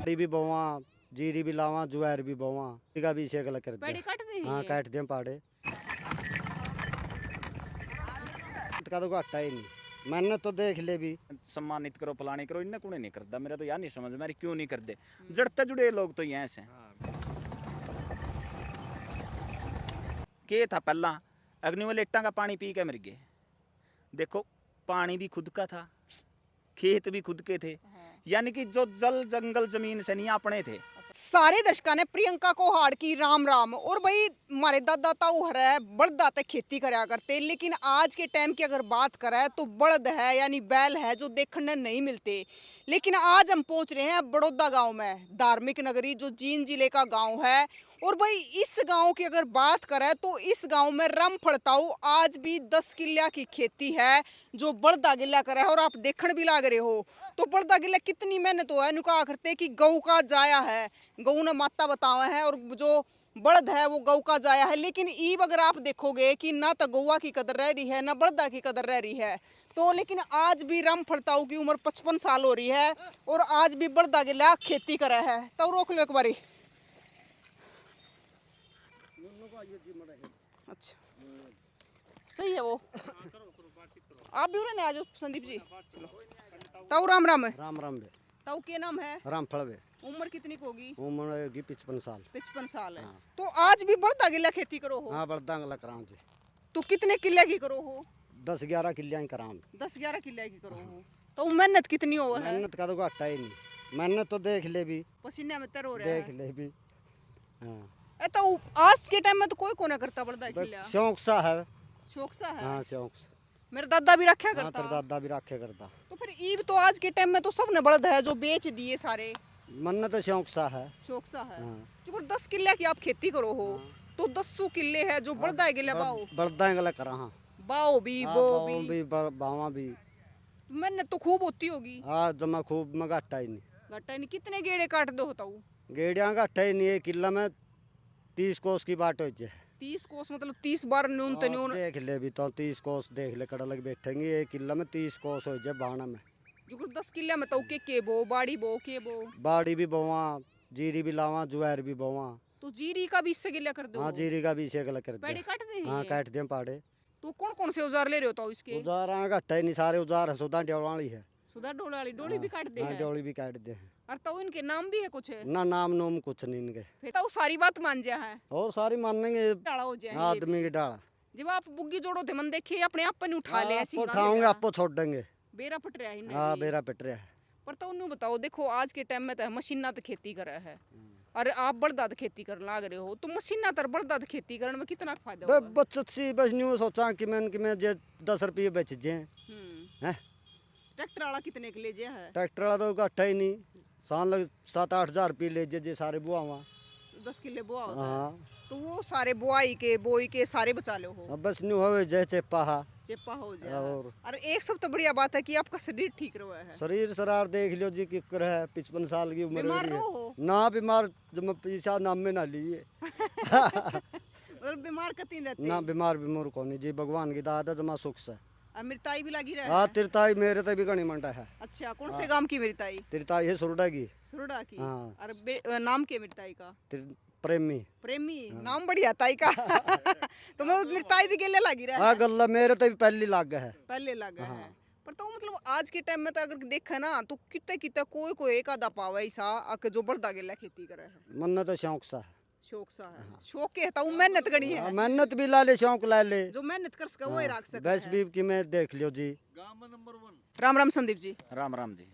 अरी भी बोवा, जीरी भी लावा, जुआर भी बोवा, का भी इसे गलत कर पेड़ दिया। काट दी हाँ काट दिए पाड़े का तो घाटा ही नहीं, मैंने तो देख ले भी। सम्मानित करो फलानी करो, इन्हें कुने नहीं करता। मेरा तो यार नहीं समझ मेरी क्यों नहीं करते। जड़ते जुड़े लोग तो यहाँ से के था पहला अग्नि वाले इट्टा का पानी पी के मर गए। देखो पानी भी खुद का था, खेत भी खुद के थे, यानी कि जो जल जंगल जमीन से नहीं अपने थे। सारे दर्शकों ने प्रियंका को हाड़ की राम राम। और भाई हमारे दादा ताऊ है बड़दा तक खेती करा करते, लेकिन आज के टाइम की अगर बात करें तो बड़द है यानी बैल है जो देखने नहीं मिलते। लेकिन आज हम पहुंच रहे हैं बड़ौदा गांव में, धार्मिक नगरी जो जींद जिले का गांव है। और भाई इस गांव की अगर बात करें तो इस गांव में रामफल ताऊ आज भी 10 किल्ला की खेती है जो बड़दा गिल्ला करे है। और आप देखने भी लाग रहे हो तो बड़दा गिल्ला कितनी मेहनत हो है नुका करते कि गऊ का जाया है, गऊ ने माता बतावा है और जो बड़द है वो गऊ का जाया है। लेकिन ईब अगर आप देखोगे कि ना तो गौवा की कदर रह रही है ना बड़दा की कदर रह रही है। तो लेकिन आज भी रामफल ताऊ की उम्र 55 साल हो रही है और आज भी बड़दा गिल्ला खेती करे है। तो रोक लो एक बारी। अच्छा सही है वो, आप भी उरे आ जाओ संदीप जी। चलो ताऊ राम राम है। राम राम बे, ताऊ के नाम है? रामफल बे, उम्र कितनी की होगी? उम्र होगी 55 साल। 55 साल है। हाँ। तो आज भी बड़दा गिल्ला खेती करो हो? हाँ बड़दा गला कराऊं जी। तो कितने किले की करो हो? 10-11 किल्लियां ही कराऊं। 10-11 किले की करो हो। तो मेहनत कितनी हो है? मेहनत का तो घाटा ही नहीं, मैंने तो देख ले भी, पसीने में तर हो रहा देख है। ले भी। हाँ ए तो आज के टाइम में तो कोई कोना करता बड़दा गिल्ला, शौक सा है। शौक सा है। हाँ शौक। मेरा दादा भी रखा हाँ करता। तेरा दादा भी रखे करता। तो फिर ईब तो आज के टाइम में तो सबने बड़द है जो बेच दिए सारे, मन तो शौक सा है। शौक सा है। हाँ। जो 10 किले की आप खेती करो हो तो 10 किले है जो बड़दा गिल्ला बाओ बड़दा गला करा। हाँ बाओ भी बो भी बावा भी। मेहनत तो खूब होती होगी। हाँ जमा खूब में घाटा ही नहीं। घाटा नहीं। कितने गेड़े काट दो होता हूँ? गेड़िया घाटा ही नहीं, 1 किला में 30 कोस की बाट हो जाए। 30 कोस मतलब 30 बार न्यून तो न्यून। देख ले भी तो 30 कोस देख ले, कड़ा लग बैठेंगे 1 किला में 30 कोस हो जाए बाणा में। जो 10 किले में तो के बो बाड़ी बो के बो बाड़ी भी बोवा, जीरी भी लावा, जुआर भी बोवा। तो जीरी का भी इससे गिल्ला कर दो। हाँ जीरी का भी इसे गला कर पेड़ दिया। काट दे हाँ काट दिए पाड़े। तो कौन कौन से औजार ले रहे हो तो इसके? औजार घाटा ही नहीं, सारे औजार है, सुधा डेवल वाली है। सुधा डोला वाली डोली भी काट दे हाँ है। डोली भी काट दे। और तो इनके नाम भी है कुछ है ना नाम नोम कुछ नहीं इनके। फिर तो सारी बात मान जा है और सारी मानेंगे डाला हो जाए। आदमी की डाला। जब आप बुग्गी जोड़ो थे मन देखे अपने आप नहीं उठा ले ऐसी उठाओगे आपको छोड़ देंगे। बेरा फट रहा है। हाँ बेरा पिट रहा है। पर तो उन्हें बताओ, देखो आज के टाइम में तो मशीना तो खेती कर रहा है और आप बड़दाद खेती कर लाग रहे हो। तो मशीना तर बड़दाद खेती करने में कितना फायदा होगा? बचत सी बस न्यू सोचा कि मैं जे 10 रुपये बेच जे हैं। ट्रैक्टर वाला कितने के ले जे है? ट्रैक्टर वाला तो घाटा ही नहीं, सान लग 7-8 हजार रुपये ले जे सारे बुआ वहाँ। 10 किले बोआ होता है। हाँ तो वो सारे बुआई के बोई के सारे बचा लो हो। अब बस न्यू हो जाए चेपा। हाँ चेपा हो जाए। और एक सब तो बढ़िया बात है कि आपका शरीर ठीक रहा है। शरीर सरार देख लियो जी कि कर है 55 साल की उम्र बीमार हो रही रहो है। ना बीमार जब पैसा नाम में ना लिए। मतलब बीमार कती रहते ना बीमार बीमार को नहीं जी, भगवान की दाद है जमा सुख से। और मिरताई भी लगी रहे हाँ है। तिरताई मेरे तो भी घनी मंडा है। अच्छा कौन से गांव की मिरताई? तिरताई है सुरडा की। सुरडा की। हाँ। और नाम के मिरताई का? प्रेमी। प्रेमी। नाम बढ़िया ताई का। तो मैं मिरताई भी गेले लगी रहा हाँ है। गल्ला मेरे तो भी पहली लाग है। पहले लगा है। पर तो मतलब आज के टाइम में तो अगर देखा ना तो कितने कितने कोई कोई एक आधा पावा ऐसा आके जो बड़दा गेला खेती करे है। मन तो शौक सा है। शौक सा है। शौक के है मेहनत करी है। मेहनत भी ला ले, शौक ला ले। जो मेहनत कर सके वो ही रख सके। बस भी कि मैं देख लियो जी। राम राम संदीप जी। राम राम जी।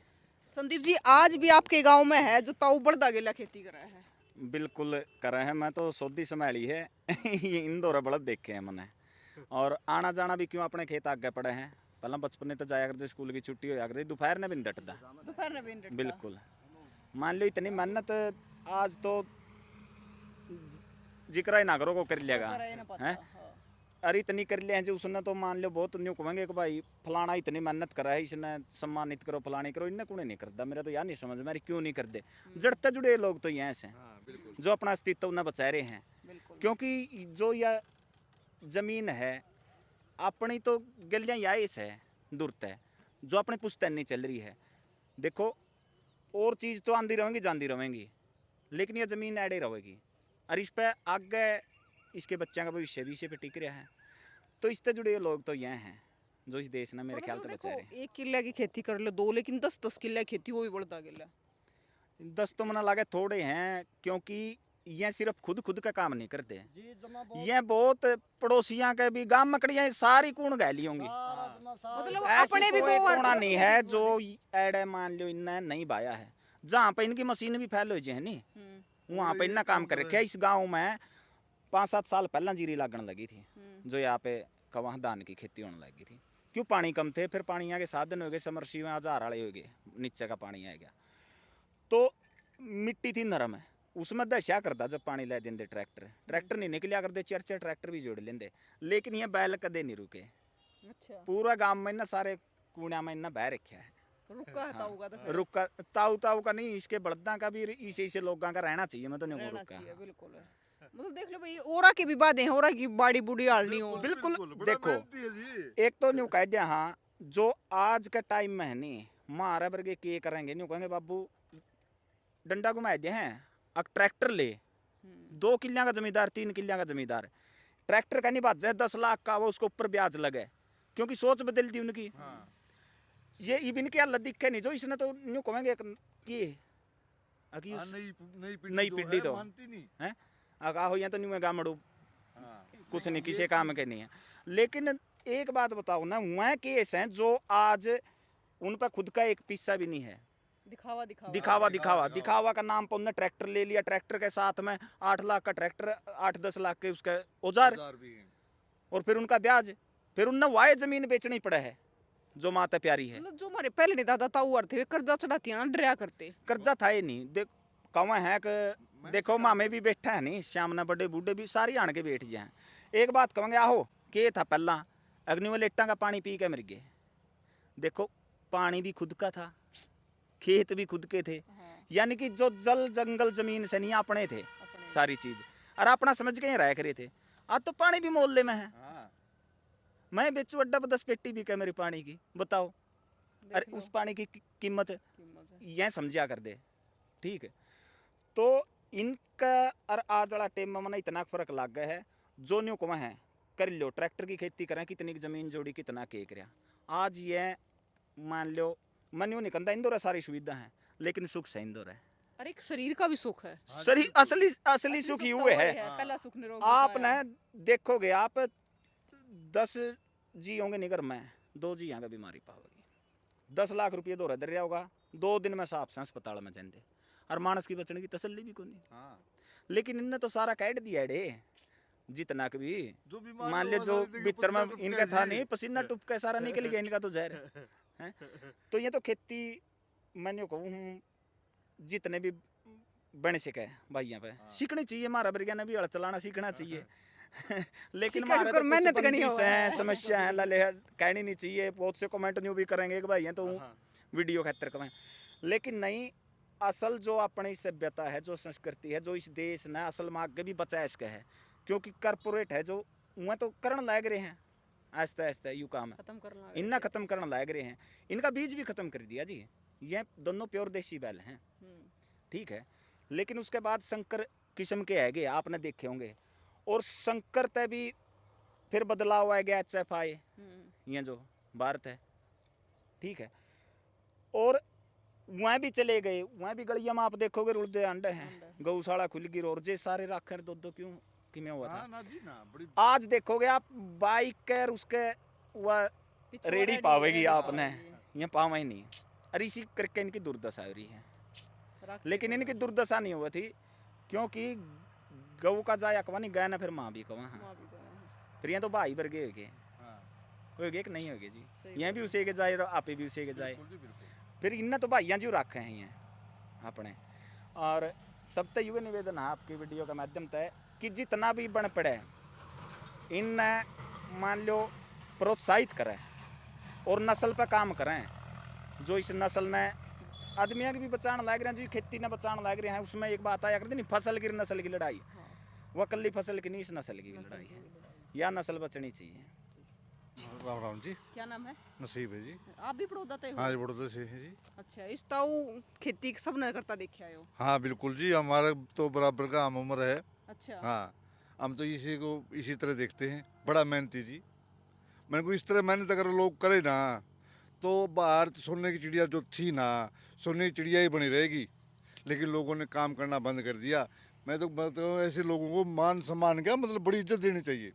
संदीप जी आज भी आपके गांव में है जो ताऊ बड़दा गेला खेती कर रहा है? बिल्कुल कर रहे हैं। मैं तो सौदी संभाली है। ये इंदौर बड़द देखे हैं मैंने। और आना जाना भी क्यों अपने खेत आगे पड़े हैं। पहला बचपन में तो जाया करते, स्कूल की छुट्टी होया करती, दोपहर ने भी नहीं डटता। दोपहर में भी नहीं डटता। बिल्कुल मान लो इतनी मेहनत आज तो जिक्र ही ना करो को कर लेगा करे ना पता। हैं। हाँ। अरे इतनी कर लिया है जो उसने तो मान लो बहुत न्यू कहेंगे कि भाई फलाना इतनी मेहनत करा है, इसने सम्मानित करो फलानी करो, इन्हें कुने नहीं करता। मेरा तो यार नहीं समझ मेरी क्यों नहीं करते। जड़ते जुड़े लोग तो यहाँ से जो अपना अस्तित्व उन्हें बचा रहे हैं। बिल्कुल। क्योंकि जो यह जमीन है अपनी तो गलियाँ याइस है दूरत है, जो अपनी पुश्तैनी चल रही है। देखो और चीज़ तो आंदी रहेंगी जाती रहेंगी, लेकिन ये ज़मीन ऐडे रहेगी और इस पर आगे इसके बच्चों का भविष्य भी इसी पे टिक रहा है। तो इससे जुड़े लोग तो ये हैं जो इस देश ने मेरे ख्याल से बचा रहे हैं। 1 किले की खेती कर लो 2, लेकिन 10-10 किले की खेती वो भी बढ़ता गेला। 10 तो मना लागे थोड़े हैं, क्योंकि ये सिर्फ खुद का काम नहीं करते, ये बहुत पड़ोसियां के भी गांव मकड़ियां सारी कूण गैली होंगी। मतलब ऐसी अपने भी कोई वो कोना नहीं है जो एडे मान लो इनने नहीं बाया है। जहाँ पे इनकी मशीन भी फैल हो जाए नहीं, वहाँ पे इन्ना काम कर रखे। इस गांव में 5-7 साल पहला जीरी लागण लगी थी, जो यहाँ पे कवाह धान की खेती होने लगी थी। क्यों? पानी कम थे, फिर पानी के साधन हो गए, समरसी में 1000 वाले हो गए, नीचे का पानी आ गया। तो मिट्टी थी नरम है, उसमें दशा करता जब पानी ले देंगे ट्रैक्टर नहीं निकलिया करते, 4-4 ट्रैक्टर भी जोड़ लेंगे, लेकिन ये बैल कदे नहीं रुके। अच्छा पूरा गांव में ना सारे कूड़ा में इन्ना बह रखा है। रुका है ताऊगा तो रुका ताऊ का नहीं, इसके बड़दा का भी इसे लोगों का रहना चाहिए। मैं तो नहीं रहना रुका। चाहिए, बिल्कुल है। मतलब देख लो भाई, ओरा की भी बातें हैं, ओरा की बाड़ी बूढ़ी हाल नहीं हो। बिल्कुल देखो, एक तो न्यू कह दिया हाँ, जो आज के टाइम में है नहीं, मारा वर्गे के करेंगे न्यू कहेंगे बाबू डंडा घुमा दिए हैं, अब ट्रैक्टर ले 2 किलियां का जमींदार 3 किलियां का जमींदार, ट्रैक्टर का नहीं बात जाए 10 लाख का, वो उसको ऊपर ब्याज लगे, क्योंकि सोच बदल दी उनकी। ये इबिन की हालत दिखे नहीं, जो इसने तो न्यू कहेंगे कि नई पीढ़ी तो है आगा हो, या तो न्यू गामड़ू कुछ नहीं किसी काम के नहीं है। लेकिन एक बात बताओ ना, वह केस हैं जो आज उन पर खुद का एक पैसा भी नहीं है। दिखावा का नाम पर उन्होंने ट्रैक्टर ले लिया, ट्रैक्टर के साथ में 8 लाख का ट्रैक्टर, 8-10 लाख के उसके औजार, और फिर उनका ब्याज, फिर उन्हें वाये जमीन बेचनी पड़ा है जो माता प्यारी है। मतलब जो हमारे पहले दादा ताऊ थे, कर्जा चढ़ाती ना डरा करते। कर्जा था ही नहीं। देख कौवा है कि देखो मामे भी बैठा है नहीं, श्याम ना बड़े बूढ़े भी सारी आन के बैठ जाए। एक बात कहेंगे आहो के था पहला, अग्नि में लेटा का पानी पी के मर गए। देखो पानी भी खुद का था, खेत भी खुद के थे, यानी कि जो जल जंगल जमीन से नहीं अपने थे सारी चीज, और अपना समझ के ही रह करे थे। आज तो पानी भी मोहल्ले में है, मैं बेचू अड्डा पर 10 पेटी भी क्या मेरी पानी की, बताओ। अरे उस पानी की कीमत यह समझा कर दे, ठीक है। तो इनका और आज वाला टाइम में मना इतना फर्क लग गया है। जो न्यू को है कर लो, ट्रैक्टर की खेती करें, कितनी की जमीन जोड़ी, कितना के करें। आज ये मान लो मन यूँ नहीं कहता, इंदौर है सारी सुविधा है, लेकिन सुख से इंदौर है। अरे एक शरीर का भी सुख है, शरीर असली सुख ही हुए है। पहला सुख निरोग आपने देखोगे, आप 10 जी होंगे निगर में, 2 जी यहाँ का बीमारी पाओगे, 10 लाख रुपये दो दर रहा होगा, 2 दिन में साफ से अस्पताल में जाते, और मानस की बचने की तसल्ली भी कोनी। लेकिन इनने तो सारा कैट दिया डे, जितना भी मान ले जो भीतर में इनका था नहीं, पसीना टुप के सारा निकल गया इनका तो जहर है। तो ये तो खेती मैंने कहूँ जितने भी बन सके भाइयों पे सीखनी चाहिए, हमारा बरगा ने भी हल चलाना सीखना चाहिए। लेकिन हमारे तो मेहनत करनी है, समस्या है, लाले कहनी नहीं चाहिए। बहुत से कमेंट न्यू भी करेंगे कि भाई हैं तो वीडियो खातर कमें, लेकिन नहीं, असल जो अपनी सभ्यता है, जो संस्कृति है, जो इस देश ने असल में आगे भी बचा इसका है, क्योंकि कॉर्पोरेट है जो वह तो करण लाग रहे हैं आहिस्ता आहिस्ता यू काम इन्ना खत्म करना लाग रहे हैं। इनका बीज भी खत्म कर दिया जी, ये दोनों प्योर देसी बैल हैं, ठीक है। लेकिन उसके बाद संकर किस्म के है गए, आपने देखे होंगे, और संकर तय भी फिर बदलाव आ गया, HFI ये जो भारत है, ठीक है। और वहाँ भी चले गए, वहाँ भी गलिया में आप देखोगे रुड़दे अंडे हैं, गौशाला खुल गई, और जे सारे राखर दो क्यों कि में हुआ था। आज देखोगे आप बाइक और उसके वह रेडी पावेगी आपने, ये पावा ही नहीं। अरे इसी करके इनकी दुर्दशा हो रही है। लेकिन इनकी दुर्दशा नहीं हुआ थी, क्योंकि गऊ का जाया कवा नहीं गया ना, फिर माँ भी कवा, फिर ये तो भाई वर्गे हो गए कि नहीं हो गए जी, ये भी उसे के जाए, आपे भी उसे के जाए, फिर इन्हें तो भाइयाँ जी रखे हैं ये अपने। और सब तो युवा निवेदन है आपकी वीडियो के माध्यम से कि जितना भी बन पड़े इन्हें मान लो प्रोत्साहित करें और नस्ल पर काम करें, जो इस नस्ल ने आदमियों की भी बचाने लग रहे हैं, जो खेती ने बचाने लग रहे हैं। उसमें एक बात आया करती नहीं, फसल की नस्ल की लड़ाई, वह कल्ली फसल की नहीं, इस नस्ल की लड़ाई है, या नस्ल बचनी चाहिए। राम राम जी। क्या नाम है? नसीब है जी। आप भी बड़ौदा ते हो? हाँ जी, बड़ौदा से है जी। अच्छा, इस ताऊ खेती सब न करता देखे आए हो? हाँ बिल्कुल जी, हमारे तो बराबर का हम उम्र है। अच्छा। हाँ, हम तो इसी को इसी तरह देखते हैं। बड़ा मेहनती जी। मैंने को इस तरह मेहनत अगर लोग करे ना, तो बाहर तो सोने की चिड़िया जो थी ना, सोने की चिड़िया ही बनी रहेगी। लेकिन लोगों ने काम करना बंद कर दिया। मैं तो मतलब ऐसे लोगों को मान सम्मान क्या मतलब बड़ी इज्जत देनी चाहिए।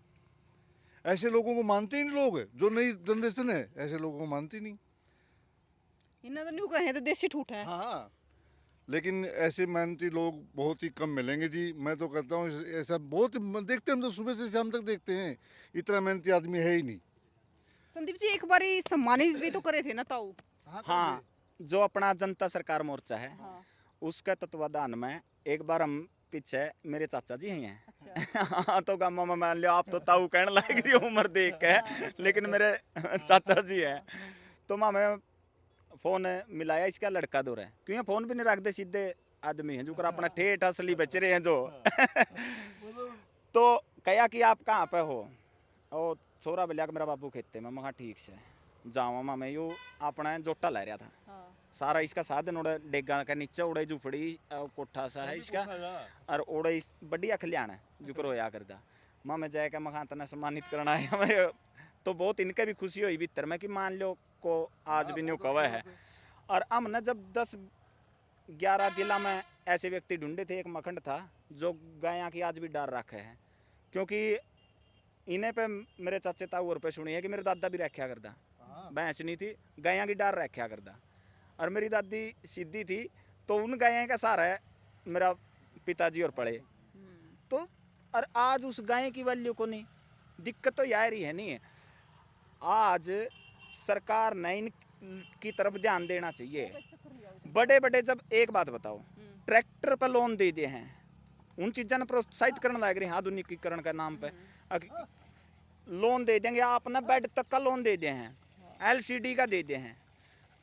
ऐसे लोगों को मानते ही नहीं लोग, जो नई जनरेशन है ऐसे लोगों को मानती नहीं। इन्हें तो न्यू कहे तो देसी ठूठ है। हाँ, लेकिन ऐसे मेहनती लोग बहुत ही कम मिलेंगे जी। मैं तो कहता हूँ ऐसा बहुत देखते हैं, हम तो सुबह से शाम तक देखते हैं, इतना मेहनती आदमी है ही नहीं। संदीप जी, एक बारी सम्मानित भी तो करे थे ना ताऊ? हाँ, जो अपना जनता सरकार मोर्चा है हाँ। उसका तत्वाधान में एक बार हम पीछे मेरे चाचा जी हैं अच्छा। हाँ तो गामा में मान लियो आप तो ताऊ कहने लग रही हो उम्र देख के, लेकिन मेरे चाचा जी हैं। तो माँ मैं फोन मिलाया, इसका लड़का दो रहा है क्यों फोन भी नहीं रखते, सीधे आदमी हैं जो कर अपना ठेठ असली बच रहे हैं जो तो कहा कि आप कहाँ पे हो, और छोरा बोलिया कि मेरा बाबू खेते में। मैं कहा ठीक से जाओ माँ, मैं यू अपना जोटा ला रहा था। हाँ। सारा इसका साधन उड़े डेगा के नीचे उड़े झुपड़ी कोठा सा है इसका, और उड़े बढ़िया खलियाण है जो करो या करदा। माँ मैं जाएगा मैं तना सम्मानित करना है हमारे, तो बहुत इनके भी खुशी हुई भीतर में कि मान लो को आज भी न्यू कवा है। और हमने जब 10-11 जिला में ऐसे व्यक्ति ढूंढे थे, एक मखंड था जो गाया की आज भी डर रखे है, क्योंकि इन्हें पे मेरे चाचे ताऊ पे सुनी है कि मेरे दादा भी रखा करदा, भैंस नहीं थी गाया की डर रखा करदा, और मेरी दादी सीधी थी तो उन गाय का सहारा है मेरा पिताजी और पड़े। तो और आज उस गाय की वैल्यू को नहीं, दिक्कत तो यार ही है नहीं है। आज सरकार ने इनकी तरफ ध्यान देना चाहिए। बड़े बड़े जब एक बात बताओ, ट्रैक्टर पर लोन दे दिए हैं, उन चीज़ों ने प्रोत्साहित करने लग रहे हैं आधुनिकीकरण के नाम पे। लोन दे देंगे, आपने बेड तक का लोन दे दिए हैं, LCD का दे दिए हैं,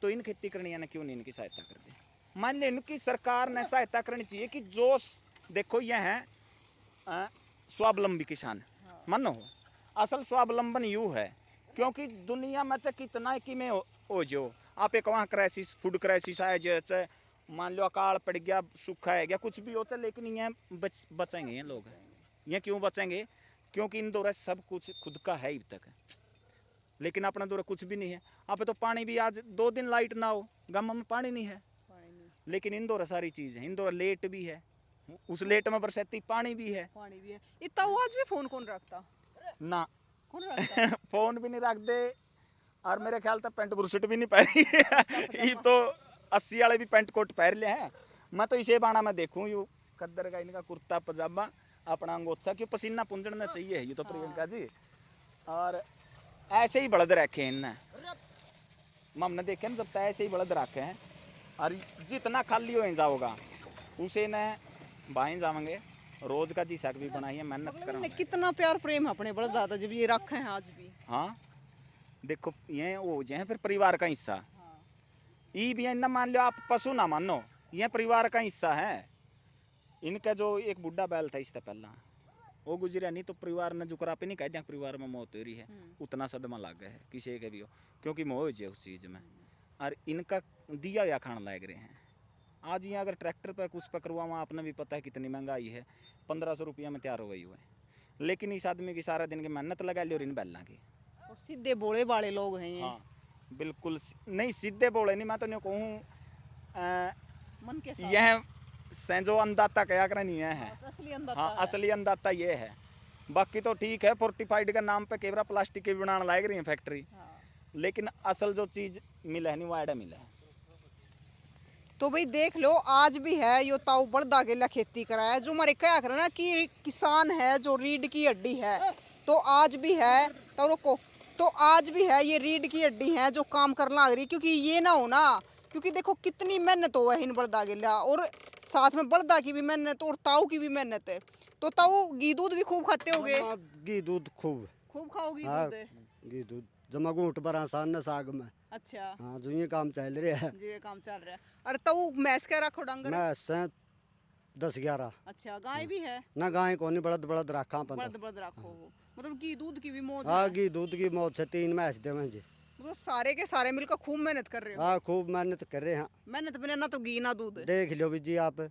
तो इन खेती करनी ने क्यों नहीं इनकी सहायता कर दी। मान ली इनकी सरकार ने सहायता करनी चाहिए कि जो देखो ये है स्वावलंबी किसान, मानो असल स्वावलंबन यू है क्योंकि दुनिया में से कितना कि में हो जो आप एक वहाँ क्राइसिस फूड क्राइसिस आए जैसे मान लो अकाल पड़ गया, सूखा है गया, कुछ भी होता है, लेकिन ये बचेंगे ये लोग। ये क्यों बचेंगे? क्योंकि इन दौरे सब कुछ खुद का है अब तक, लेकिन अपना दौरा कुछ भी नहीं है। आप तो पानी भी आज 2 दिन लाइट ना हो, गाँव में पानी नहीं है, लेकिन इन दौरा सारी चीज़ है। इन दौरा लेट भी है, उस लेट में बरसाती पानी भी है। पानी भी है। इतना आज भी फोन कौन रखता ना कौन रखता फोन भी नहीं रखते, और मेरे ख्याल तक पेंट बुरशट भी नहीं पहनी ये तो 80 वाले भी पेंट कोट पहन ले हैं। मैं तो इसे बाणा में देखूं यू कद्दर का इनका कुर्ता पजामा अपना अंगोछा, क्यों पसीना पूंजना चाहिए ये तो प्रियंका जी। और ऐसे ही बलद रखे हैं इनने, हमने देखे ना जब तक ऐसे ही बलद रखे हैं, और जितना खाली हो जाओगा उसे न बाएं जाएंगे। रोज का जी सक भी बनाई है, मेहनत मतलब करें। कितना प्यार प्रेम है अपने बड़े दादा जब ये रखे हैं आज भी। हाँ देखो ये हो जाए फिर परिवार का हिस्सा, ये भी ना मान लो आप पशु ना मानो, ये परिवार का हिस्सा है। इनका जो एक बुढ़ा बैल था इससे पहला वो गुजरा नहीं, तो परिवार ने जो कर आप नहीं कह दिया परिवार में मौत हो रही है, उतना सदमा लग गया है किसी के भी हो, क्योंकि मोह हो जाए उस चीज़ में। और इनका दिया या खाना लग रहे हैं। आज यहाँ अगर ट्रैक्टर पर कुछ पकड़वा, आपने भी पता है कितनी महंगाई है, 1500 रुपया में तैयार हो गई हुआ है, लेकिन इस आदमी की सारा दिन की मेहनत लगा ली और इन बैलों की। और सीधे बोले वाले लोग हैं ये। हाँ बिल्कुल नहीं सीधे बोले नहीं, मैं तो नहीं कहूँ मन के साथ यह सेंजो अंदाता क्या करनी है। असली अंदाता हाँ है। असली अंदाता ये है, बाकी तो ठीक है फोर्टिफाइड का नाम पे केवरा प्लास्टिक की बनाने लग रही है फैक्ट्री, लेकिन असल जो चीज़ मिला है नहीं वो आइडा मिला है। तो भाई देख लो आज भी है यो ताऊ बड़दा गेला खेती करा है, जो हमारे क्या करे ना कि किसान है जो रीढ़ की हड्डी है, तो आज भी है तो रुको, तो आज भी है ये रीढ़ की हड्डी है जो काम करना लग रही, क्योंकि ये ना हो ना, क्योंकि देखो कितनी मेहनत हो है इन बड़दा गेला, और साथ में बड़दा की भी मेहनत और ताऊ की भी मेहनत है। तो ताऊ घी दूध भी खूब खाते होगे? घी दूध खूब खूब खाओगी हाँ, दूध? घी दूध जमा घूट पर आसान न साग में। अच्छा हाँ जो ये काम चल रहा है। जी ये काम चल रहा है। अरे ताऊ मैस क्या रखो डंगर? मैं से 10-11। अच्छा गाय भी है? ना गाय को नहीं बड़द बड़द रखा बड़द बड़द रखो हो। मतलब घी दूध की भी मौज हाँ है। घी दूध की मौत से 3 भैंस देवे जी। मतलब सारे के सारे मिलकर खूब मेहनत कर रहे हो। हाँ खूब मेहनत कर रहे हैं। मेहनत बिना ना तो घी ना दूध, देख लो भी जी आप,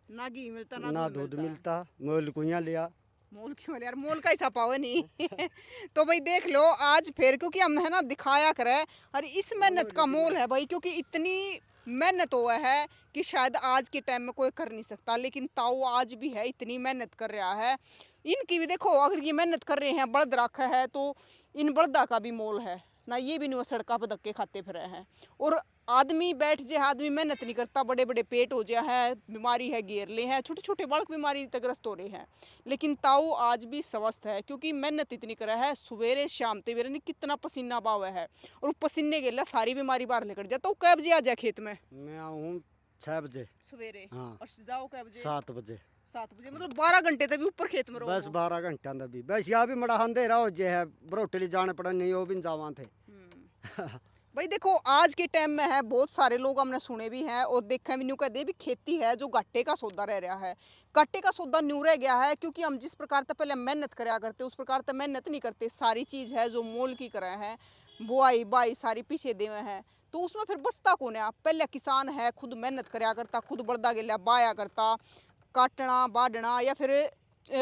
ना घी मिलता ना ना दूध मिलता। मिलता, मोल कुइयाँ लिया। मोल क्यों वाले यार, मोल का हिस्सा पावे नहीं। तो भाई देख लो आज फिर, क्योंकि हम है ना दिखाया करे, और इस मेहनत का मोल है भाई, क्योंकि इतनी मेहनत हुआ है कि शायद आज के टाइम में कोई कर नहीं सकता, लेकिन ताऊ आज भी है, इतनी मेहनत कर रहा है। इनकी भी देखो, अगर ये मेहनत कर रहे हैं, बળद रखा है, तो इन बળदा का भी मोल है ना। ये भी नहीं वो सड़का पर धक्के खाते फिर हैं। और आदमी बैठ जाए, आदमी मेहनत नहीं करता, बड़े बड़े पेट हो जाए है, बीमारी है घेर ले हैं, छोटे छोटे बालक बीमारी तक ग्रस्त हो रहे हैं, लेकिन ताऊ आज भी स्वस्थ है, क्योंकि मेहनत इतनी करा है। सवेरे शाम तेरे ने कितना पसीना बहावा है, और पसीने के लिए सारी बीमारी बाहर निकल जाए। तो कै बजे आ जाए खेत में? मैं आऊँ 6 बजे। सवेरे। हाँ। और जाओ कै बजे? 7 बजे। 7 बजे, मतलब 12 घंटे तक भी ऊपर खेत में रहो। बस 12 घंटा का भी बस यहाँ भी मड़ा अंधेरा हो जे है, बरोटली जाने पड़ा नहीं, वो भी जावा थे। भाई देखो आज के टाइम में है, बहुत सारे लोग हमने सुने भी हैं और देखा भी, न्यू कहते भी खेती है जो घाटे का सौदा रह रहा है। घाटे का सौदा न्यू रह गया है, क्योंकि हम जिस प्रकार से पहले मेहनत कराया करते उस प्रकार से मेहनत नहीं करते। सारी चीज़ है जो मोल की करा है, बुआई बाई सारी पीछे देवे हैं, तो उसमें फिर बचता कौन है? पहले किसान है खुद मेहनत कराया करता, खुद बड़दा गेला बाया करता, काटना बाढ़ना या फिर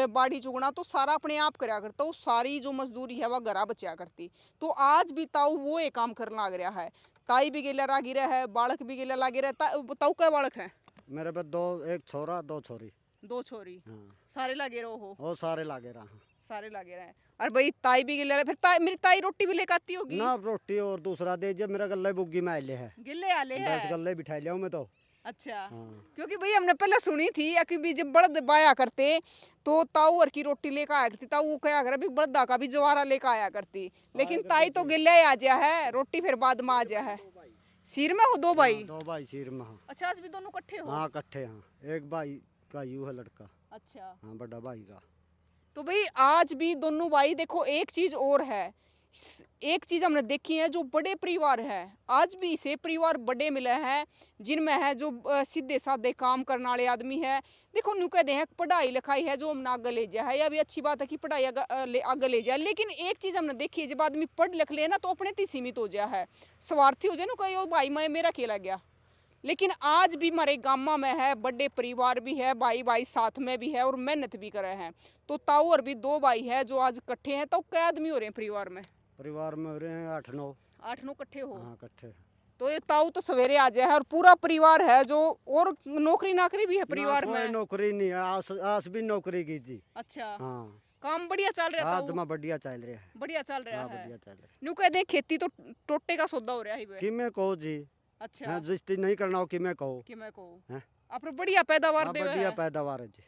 बाड़ी चुगना, तो सारा अपने आप कराया करता। वो सारी जो मजदूरी है वह घरा बचा करती। तो आज भी ताऊ वो एक काम करना लग रहा है। ताई भी गेला रागी रहा है, बालक भी गेला लागे रहा है। ताऊ क्या बालक है? मेरे पे 2, 1 छोरा 2 छोरी। 2 छोरी। हाँ सारे लागे रहो हो? वो सारे लागे रहा। सारे लागे रहे। और भाई ताई भी गेला रहा, फिर ताई, मेरी ताई रोटी भी लेकर आती होगी ना रोटी और दूसरा दे जे, मेरा गल्ले बुग्गी में आले है। गिले आले है। बस गल्ले बिठा लिया हूँ मैं तो। अच्छा। हाँ। क्योंकि भाई हमने पहले सुनी थी कि भी जब बड़द बाया करते तो ताऊ और की रोटी लेकर आया करती, ताऊ क्या करे भी बड़दा का भी जवारा लेकर आया करती, लेकिन ताई तो गिले आ जा है, रोटी फिर बाद में आ जा है। सिर में हो 2 भाई? हाँ, 2 भाई सिर में। हाँ अच्छा, आज भी दोनों इकट्ठे हो? हाँ इकट्ठे। हाँ एक भाई का यू है लड़का। अच्छा। हाँ बड़ा भाई का। तो भाई आज भी दोनों भाई देखो, एक चीज और है, एक चीज हमने देखी है, जो बड़े परिवार है आज भी इसे परिवार बड़े मिले हैं, जिनमें है जो सीधे साधे काम करने वाले आदमी है। देखो न्यू कहते हैं पढ़ाई लिखाई है जो हमने आगे ले जाए है, यह भी अच्छी बात है कि पढ़ाई आगे ले जाए, लेकिन एक चीज हमने देखी है, जब आदमी पढ़ लिख ले ना तो अपने ती सीमित हो जाए है, स्वार्थी हो जाए ना, कहीं भाई मैं मेरा खेला गया। लेकिन आज भी हमारे गामा में है, बड़े परिवार भी है, भाई भाई साथ में भी है और मेहनत भी कर रहे हैं। तो ताऊ और भी 2 भाई है जो आज इकट्ठे हैं। तो क्या आदमी हो रहे हैं परिवार में? परिवार में हो रहे हैं 8-9। 8-9 इकट्ठे हो? हाँ इकट्ठे। तो ये ताऊ तो सवेरे आ जाए है, और पूरा परिवार है जो, और नौकरी नाकरी भी है परिवार कोई में? नौकरी नहीं है, आस आस भी नौकरी की जी। अच्छा। हाँ काम बढ़िया चल रहा आज है? में बढ़िया चल रहा है। बढ़िया चल रहा हाँ है। बढ़िया चल रहा है। न्यू कह दे खेती तो टोटे का सौदा हो रहा है कि मैं कहो जी। अच्छा। हाँ जिस चीज नहीं करना हो कि मैं कहो। कि मैं कहूँ हैं? आप बढ़िया पैदावार हाँ दे बढ़िया पैदावार है जी।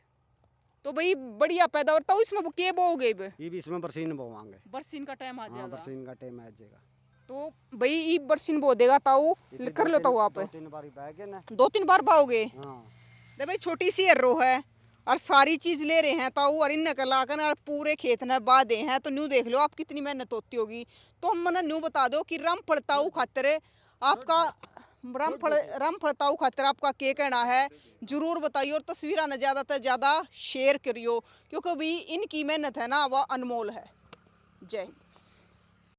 तो भाई बढ़िया पैदावार, तो इसमें के बोओगे? ये भी इसमें बरसीन बोवांगे। बरसीन का टाइम आ हाँ जाएगा। बरसीन का टाइम आ जाएगा। तो भाई ये बरसीन बो देगा ताऊ, कर लो ताऊ आप 2-3 बार बह गए ना। 2-3 बार पाओगे? हाँ दे भाई छोटी सी एर्रो है और सारी चीज ले रहे हैं ताऊ, और इन कला कर और पूरे खेत ने बाधे हैं। तो न्यू देख लो आप कितनी मेहनत होती होगी। तो हम मना न्यू बता दो कि रामफल ताऊ खातिर आपका, रामफल ताऊ खातिर आपका क्या कहना है जरूर बताइए, और तस्वीरें न ज़्यादा से ज़्यादा शेयर करियो, क्योंकि भी इनकी मेहनत है ना वह अनमोल है। जय हिंद।